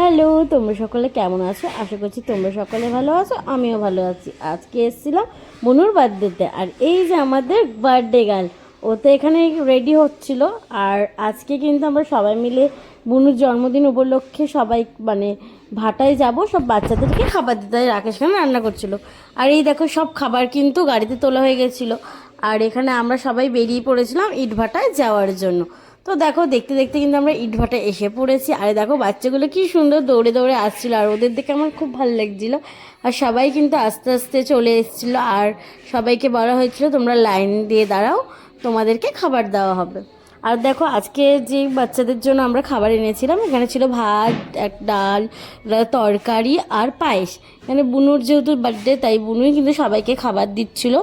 Hello, তোমরা সকলে কেমন আছো? আশা করছি তোমরা সকলে ভালো আছো, আমিও ভালো আছি। আজকে এসেছিলাম বনুর বার্থডেতে, আর এই যে আমাদের বার্থডে গার্ল, ও তো এখানে রেডি হচ্ছিল। আর আজকে কিন্তু আমরা সবাই মিলে বনুর জন্মদিন উপলক্ষে সবাই মানে ভাটায় যাব, সব বাচ্চাদেরকে খাবার দিতে। রাকেশ খান রান্না করছিল। আর এই দেখো সব খাবার কিন্তু গাড়িতে তোলা হয়ে গেছিলো। আর এখানে আমরা সবাই বেরিয়ে পড়েছিলাম ইটভাটায় যাওয়ার জন্য। তো দেখো দেখতে দেখতে কিন্তু আমরা ইটভাটায় এসে পড়েছি। আর দেখো বাচ্চাগুলো কি সুন্দর দৌড়ে দৌড়ে আসছিলো, আর ওদের দেখে আমার খুব ভালো লাগছিলো। আর সবাই কিন্তু আস্তে আস্তে চলে এসেছিলো, আর সবাইকে বলা হয়েছিল তোমরা লাইন দিয়ে দাঁড়াও, তোমাদেরকে খাবার দেওয়া হবে। আর দেখো আজকে যে বাচ্চাদের জন্য আমরা খাবার এনেছিলাম, এখানে ছিল ভাত, এক ডাল, তরকারি আর পায়েস। এখানে বুনুর যেহেতু বার্থডে, তাই বুনুই কিন্তু সবাইকে খাবার দিচ্ছিল।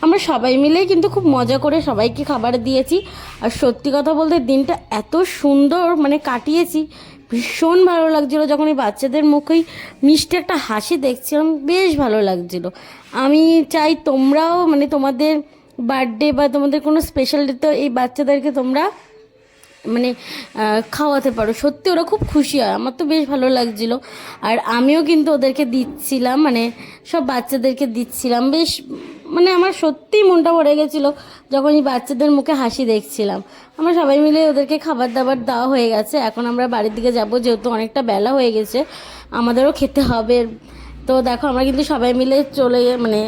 আমরা সবাই মিলেই কিন্তু খুব মজা করে সবাইকে খাবার দিয়েছি। আর সত্যি কথা বলতে দিনটা এত সুন্দর মানে কাটিয়েছি, ভীষণ ভালো লাগছিলো। যখন এই বাচ্চাদের মুখেই মিষ্টি একটা হাসি দেখছিলাম, বেশ ভালো লাগছিলো। আমি চাই তোমরাও মানে তোমাদের বার্থডে বা তোমাদের কোনো স্পেশাল ডেতে এই বাচ্চাদেরকে তোমরা মানে খাওয়াতে পারো। সত্যি ওরা খুব খুশি হয়, আমার তো বেশ ভালো লাগছিলো। আর আমিও কিন্তু ওদেরকে দিচ্ছিলাম, মানে সব বাচ্চাদেরকে দিচ্ছিলাম। বেশ মানে আমার সত্যিই মনটা ভরে গেছিলো যখন এই বাচ্চাদের মুখে হাসি দেখছিলাম। আমরা সবাই মিলে ওদেরকে খাবার দাবার দেওয়া হয়ে গেছে। এখন আমরা বাড়ির দিকে যাব, যেহেতু অনেকটা বেলা হয়ে গেছে, আমাদেরও খেতে হবে। তো দেখো আমরা কিন্তু সবাই মিলে চলে মানে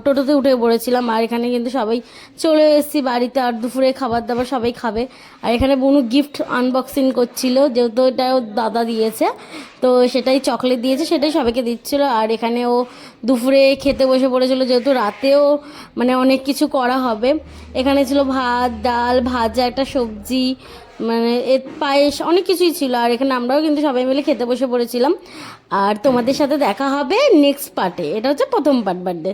টোটোতে উঠে পড়েছিলাম। আর এখানে কিন্তু সবাই চলে এসেছি বাড়িতে। আর দুপুরে খাবার দাবার সবাই খাবে। আর এখানে বুনু গিফট আনবক্সিং করছিল, যেহেতু এটা ও দাদা দিয়েছে, তো সেটাই চকলেট দিয়েছে, সেটাই সবাইকে দিচ্ছিল। আর এখানে ও দুপুরে খেতে বসে পড়েছিল, যেহেতু রাতেও মানে অনেক কিছু করা হবে। এখানে ছিল ভাত, ডাল, ভাজা, একটা সবজি, মানে এর পায়েস, অনেক কিছুই ছিল। আর এখানে আমরাও কিন্তু সবাই মিলে খেতে বসে পড়েছিলাম। আর তোমাদের সাথে দেখা হবে নেক্সট পার্টে। এটা হচ্ছে প্রথম পার্ট বার্থডে।